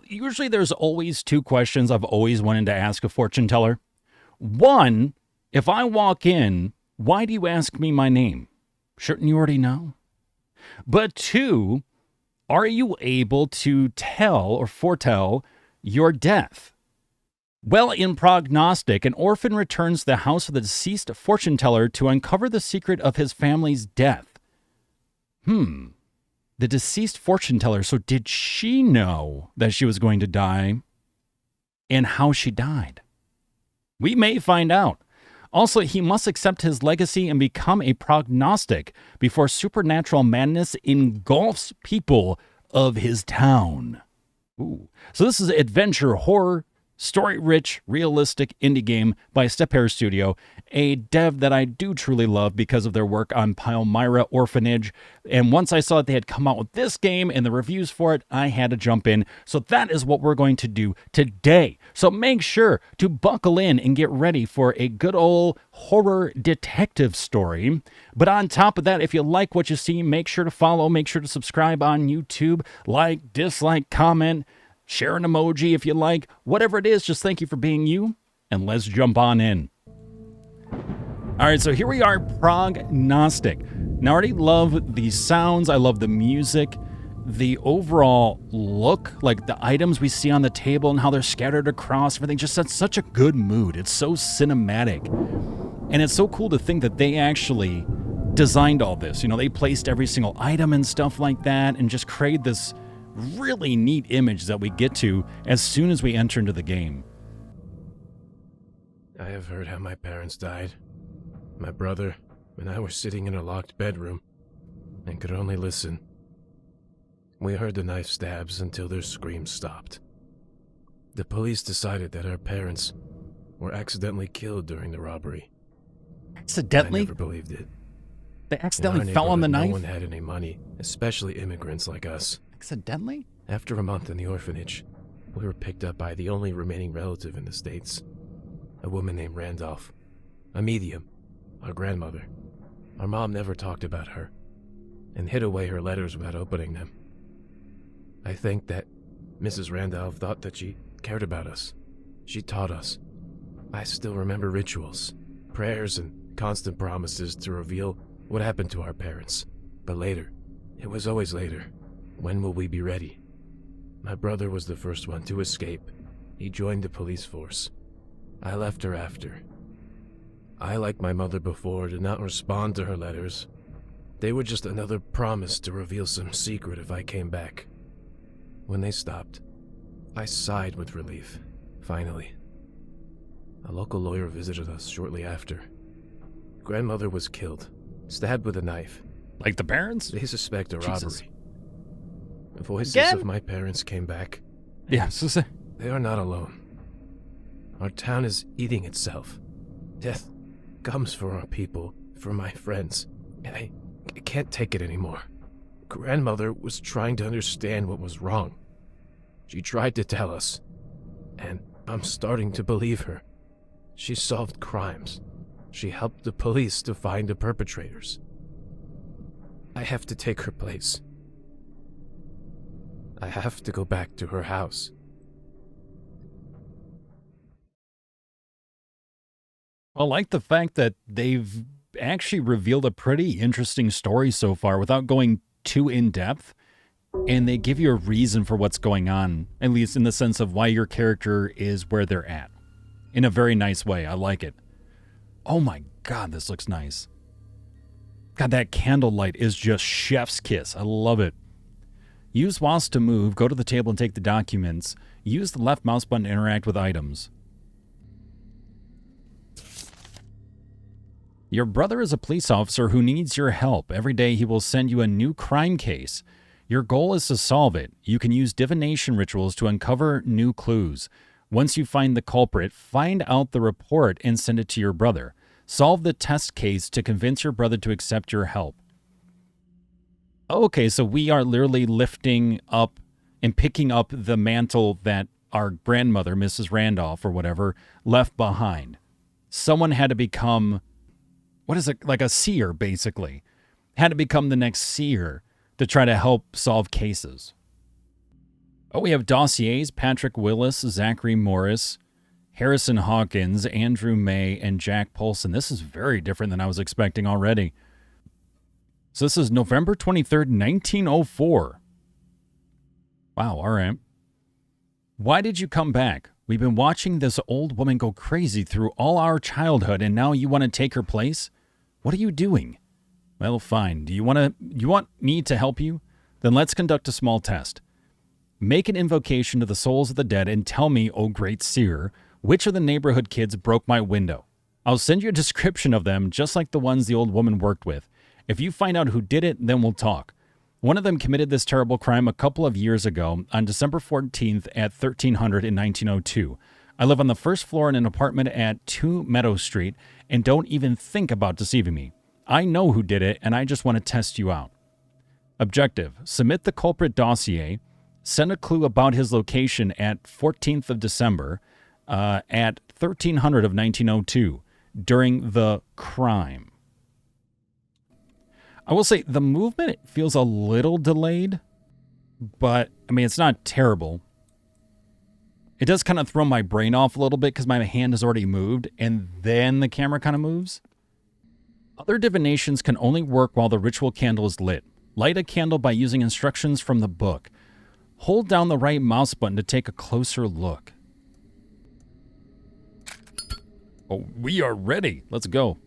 Usually there's always two questions I've always wanted to ask a fortune teller. One, if I walk in, why do you ask me my name? Shouldn't you already know? But two, are you able to tell or foretell your death? Well, in Prognostic, an orphan returns to the house of the deceased fortune teller to uncover the secret of his family's death. The deceased fortune teller, so did she know that she was going to die and how she died? We may find out. Also, he must accept his legacy and become a prognostic before supernatural madness engulfs people of his town. Ooh. So this is adventure horror, story-rich, realistic indie game by Steppe Studio, a dev that I do truly love because of their work on Palmyra Orphanage. And once I saw that they had come out with this game and the reviews for it, I had to jump in. So that is what we're going to do today. So make sure to buckle in and get ready for a good old horror detective story. But on top of that, if you like what you see, make sure to follow, make sure to subscribe on YouTube, like, dislike, comment, share an emoji if you like. Whatever it is, just thank you for being you, and let's jump on in. All right, so here we are, Prognostic. Now, I already love the sounds. I love the music. The overall look, like the items we see on the table and how they're scattered across, everything just sets such a good mood. It's so cinematic. And it's so cool to think that they actually designed all this. They placed every single item and stuff like that and just created this really neat image that we get to as soon as we enter into the game. I have heard how my parents died. My brother and I were sitting in a locked bedroom and could only listen. We heard the knife stabs until their screams stopped. The police decided that our parents were accidentally killed during the robbery. Accidentally? I never believed it. They accidentally fell on the knife? No one had any money, especially immigrants like us. Accidentally? After a month in the orphanage, we were picked up by the only remaining relative in the States, a woman named Randolph, a medium, our grandmother. Our mom never talked about her, and hid away her letters without opening them. I think that Mrs. Randolph thought that she cared about us. She taught us. I still remember rituals, prayers, and constant promises to reveal what happened to our parents. But later, it was always later. When will we be ready? My brother was the first one to escape. He joined the police force. I left her after. I, like my mother before, did not respond to her letters. They were just another promise to reveal some secret if I came back. When they stopped, I sighed with relief. Finally. A local lawyer visited us shortly after. Grandmother was killed, stabbed with a knife. Like the parents? They suspect a Jesus. robbery. The voices Again? of my parents came back. Yeah, so They are not alone. Our town is eating itself. Death comes for our people, for my friends. I can't take it anymore. Grandmother was trying to understand what was wrong. She tried to tell us, and I'm starting to believe her. She solved crimes. She helped the police to find the perpetrators. I have to take her place. I have to go back to her house. I like the fact that they've actually revealed a pretty interesting story so far without going too in-depth, and they give you a reason for what's going on, at least in the sense of why your character is where they're at. In a very nice way. I like it. Oh my God, this looks nice. God, that candlelight is just chef's kiss. I love it. Use whilst to move, go to the table and take the documents. Use the left mouse button to interact with items. Your brother is a police officer who needs your help. Every day he will send you a new crime case. Your goal is to solve it. You can use divination rituals to uncover new clues. Once you find the culprit, find out the report and send it to your brother. Solve the test case to convince your brother to accept your help. Okay, so we are literally lifting up and picking up the mantle that our grandmother, Mrs. Randolph or whatever, left behind. Someone had to become, what is it, like a seer, basically. Had to become the next seer to try to help solve cases. Oh, we have dossiers: Patrick Willis, Zachary Morris, Harrison Hawkins, Andrew May, and Jack Polson. This is very different than I was expecting already. So this is November 23rd, 1904. Wow, all right. Why did you come back? We've been watching this old woman go crazy through all our childhood, and now you want to take her place? What are you doing? Well, fine. You want me to help you? Then let's conduct a small test. Make an invocation to the souls of the dead and tell me, O great seer, which of the neighborhood kids broke my window. I'll send you a description of them, just like the ones the old woman worked with. If you find out who did it, then we'll talk. One of them committed this terrible crime a couple of years ago on December 14th at 1300 in 1902. I live on the first floor in an apartment at 2 Meadow Street, and don't even think about deceiving me. I know who did it, and I just want to test you out. Objective: submit the culprit dossier, send a clue about his location at 14th of December at 1300 of 1902 during the crime. I will say the movement feels a little delayed, but I mean, it's not terrible. It does kind of throw my brain off a little bit because my hand has already moved and then the camera kind of moves. Other divinations can only work while the ritual candle is lit. Light a candle by using instructions from the book. Hold down the right mouse button to take a closer look. Oh, we are ready. Let's go.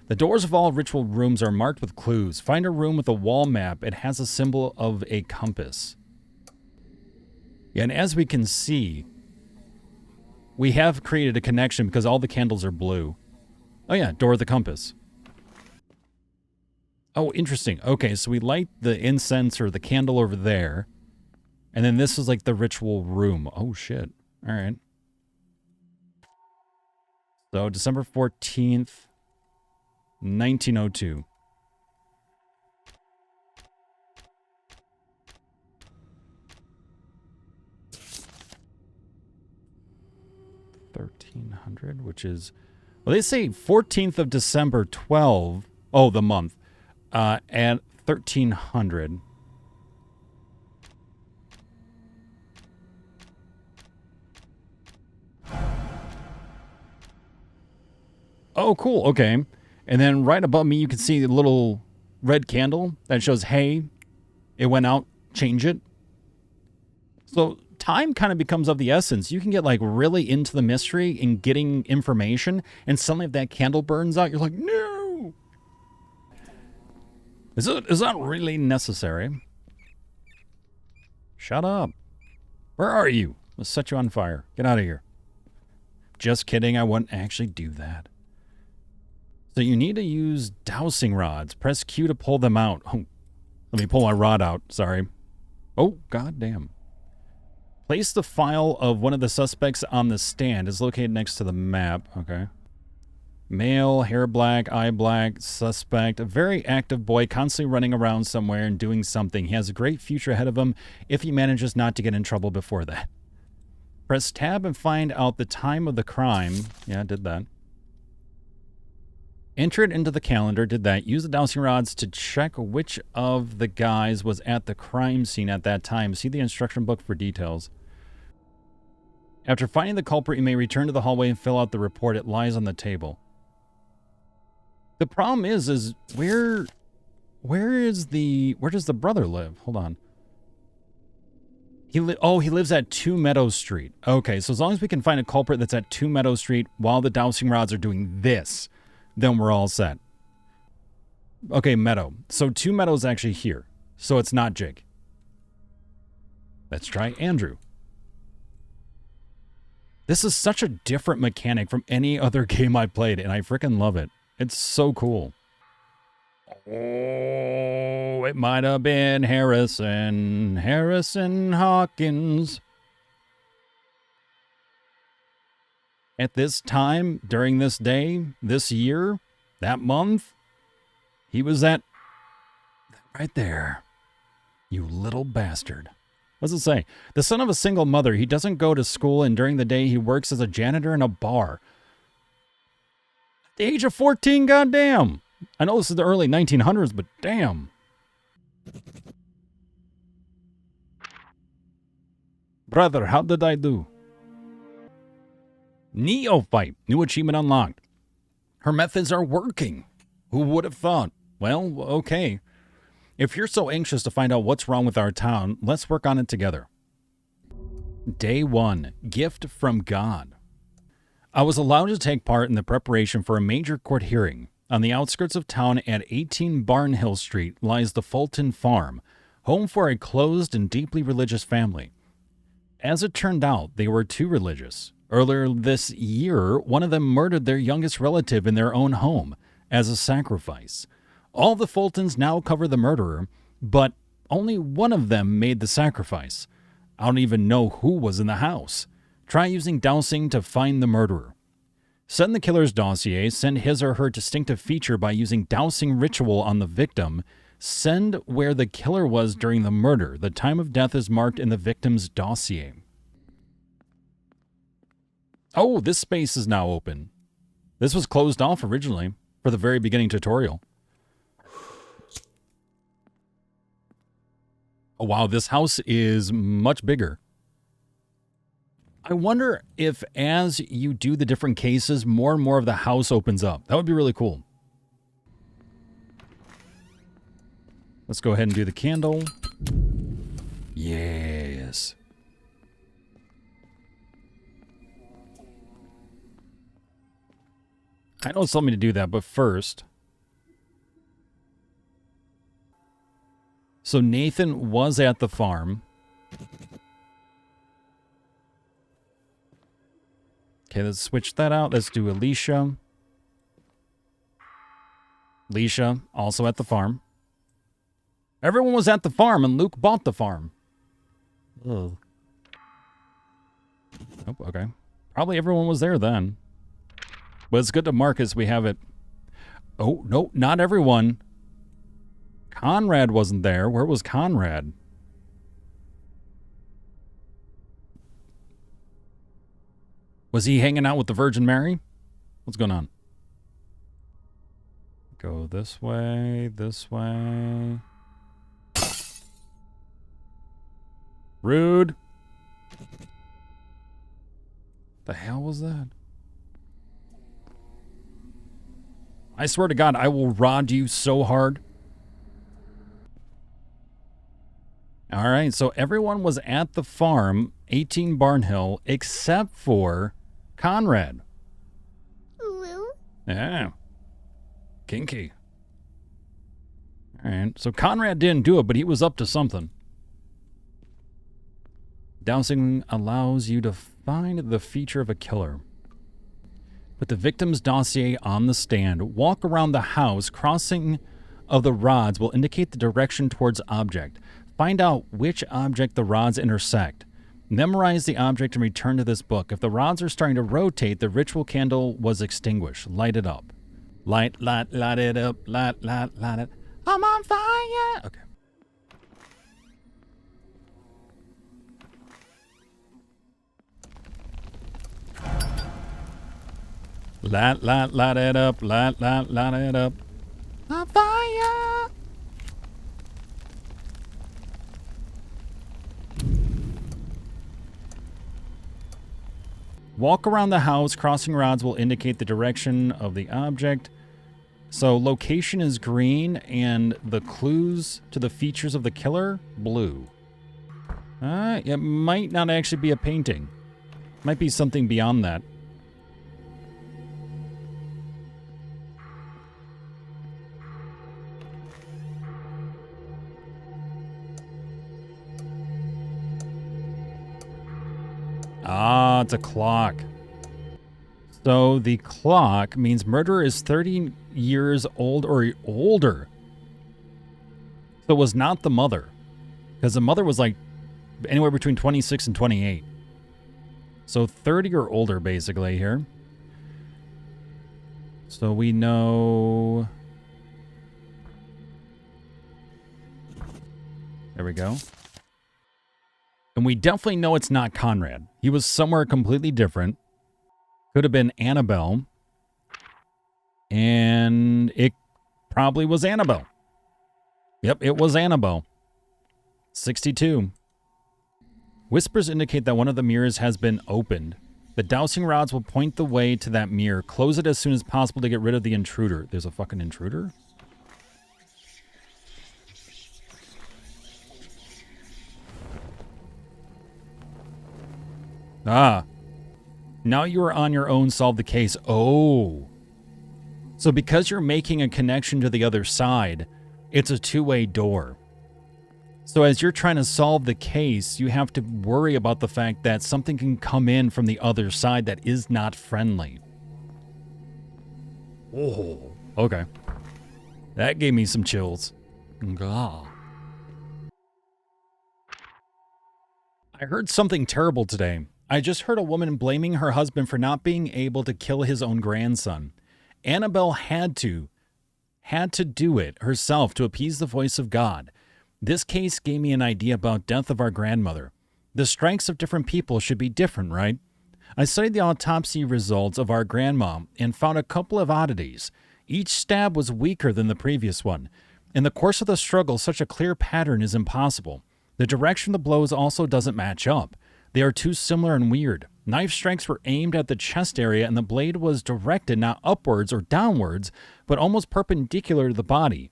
The doors of all ritual rooms are marked with clues. Find a room with a wall map. It has a symbol of a compass. Yeah, and as we can see, we have created a connection because all the candles are blue. Oh yeah, door of the compass. Oh, interesting. Okay, so we light the incense or the candle over there. And then this is like the ritual room. Oh, shit. All right. So December 14th. 1902. $1,300, which is, well, they say 14th of December 12. Oh, the month. At 1300. Oh, cool. Okay. And then right above me, you can see the little red candle that shows, hey, it went out, change it. So time kind of becomes of the essence. You can get like really into the mystery and getting information, and suddenly if that candle burns out, you're like, no. Is that really necessary? Shut up. Where are you? Let's set you on fire. Get out of here. Just kidding. I wouldn't actually do that. So you need to use dowsing rods. Press Q to pull them out. Oh, let me pull my rod out. Sorry. Oh, goddamn. Place the file of one of the suspects on the stand. It's located next to the map. Okay. Male, hair black, eye black, suspect. A very active boy, constantly running around somewhere and doing something. He has a great future ahead of him if he manages not to get in trouble before that. Press tab and find out the time of the crime. Yeah, I did that. Enter it into the calendar, did that. Use the dowsing rods to check which of the guys was at the crime scene at that time. See the instruction book for details. After finding the culprit, you may return to the hallway and fill out the report. It lies on the table. The problem is where does the brother live? Hold on. He lives at 2 Meadow Street. Okay, so as long as we can find a culprit that's at 2 Meadow Street while the dowsing rods are doing this, then we're all set. Okay, Meadow. So 2 Meadows actually here. So it's not Jake. Let's try Andrew. This is such a different mechanic from any other game I played, and I freaking love it. It's so cool. Oh, it might have been Harrison Hawkins. At this time, during this day, this year, that month, he was at right there. You little bastard. What does it say? The son of a single mother. He doesn't go to school, and during the day he works as a janitor in a bar. At the age of 14, goddamn. I know this is the early 1900s, but damn. brother, how did I do? Neophyte. New achievement unlocked. Her methods are working. Who would have thought? Well, okay. If you're so anxious to find out what's wrong with our town, let's work on it together. Day 1. Gift from God. I was allowed to take part in the preparation for a major court hearing. On the outskirts of town at 18 Barnhill Street lies the Fulton Farm, home for a closed and deeply religious family. As it turned out, they were too religious. Earlier this year, one of them murdered their youngest relative in their own home as a sacrifice. All the Fultons now cover the murderer, but only one of them made the sacrifice. I don't even know who was in the house. Try using dowsing to find the murderer. Send the killer's dossier, send his or her distinctive feature by using dowsing ritual on the victim. Send where the killer was during the murder. The time of death is marked in the victim's dossier. Oh, this space is now open. This was closed off originally for the very beginning tutorial. Oh, wow, this house is much bigger. I wonder if as you do the different cases, more and more of the house opens up. That would be really cool. Let's go ahead and do the candle. Yes. I know it's telling me to do that, but first. So Nathan was at the farm. Okay, let's switch that out. Let's do Alicia. Alicia, also at the farm. Everyone was at the farm, and Luke bought the farm. Ugh. Oh, okay. Probably everyone was there then. But it's good to mark as we have it. Oh, no, not everyone. Conrad wasn't there. Where was Conrad? Was he hanging out with the Virgin Mary? What's going on? Go this way, this way. Rude. The hell was that? I swear to God, I will rod you so hard. All right, so everyone was at the farm, 18 Barnhill, except for Conrad. Ooh. Yeah. Kinky. All right, so Conrad didn't do it, but he was up to something. Dowsing allows you to find the feature of a killer. Put the victim's dossier on the stand. Walk around the house. Crossing of the rods will indicate the direction towards object. Find out which object the rods intersect. Memorize the object and return to this book. If the rods are starting to rotate, the ritual candle was extinguished. Light it up. Light it up. Light it. I'm on fire. Okay. Light it up. Light it up. On fire. Walk around the house. Crossing rods will indicate the direction of the object. So location is green and the clues to the features of the killer, blue. It might not actually be a painting. Might be something beyond that. Ah, it's a clock. So the clock means murderer is 30 years old or older. So it was not the mother. Because the mother was like anywhere between 26 and 28. So 30 or older basically here. So we know... There we go. And we definitely know it's not Conrad. He was somewhere completely different. Could have been Annabelle. And it probably was Annabelle. Yep, it was Annabelle. 62. Whispers indicate that one of the mirrors has been opened. The dowsing rods will point the way to that mirror. Close it as soon as possible to get rid of the intruder. There's a fucking intruder? Ah. Now you are on your own, solve the case. Oh. So because you're making a connection to the other side, it's a two-way door. So as you're trying to solve the case, you have to worry about the fact that something can come in from the other side that is not friendly. Oh. Okay. That gave me some chills. Ah. I heard something terrible today. I just heard a woman blaming her husband for not being able to kill his own grandson. Annabelle had to do it herself to appease the voice of God. This case gave me an idea about death of our grandmother. The strengths of different people should be different, right? I studied the autopsy results of our grandma and found a couple of oddities. Each stab was weaker than the previous one. In the course of the struggle, such a clear pattern is impossible. The direction of the blows also doesn't match up. They are too similar and weird. Knife strikes were aimed at the chest area and the blade was directed not upwards or downwards, but almost perpendicular to the body.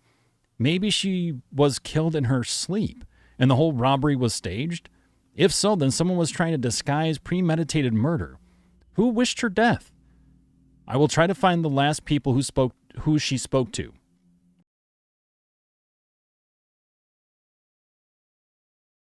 Maybe she was killed in her sleep and the whole robbery was staged? If so, then someone was trying to disguise premeditated murder. Who wished her death? I will try to find the last people who she spoke to.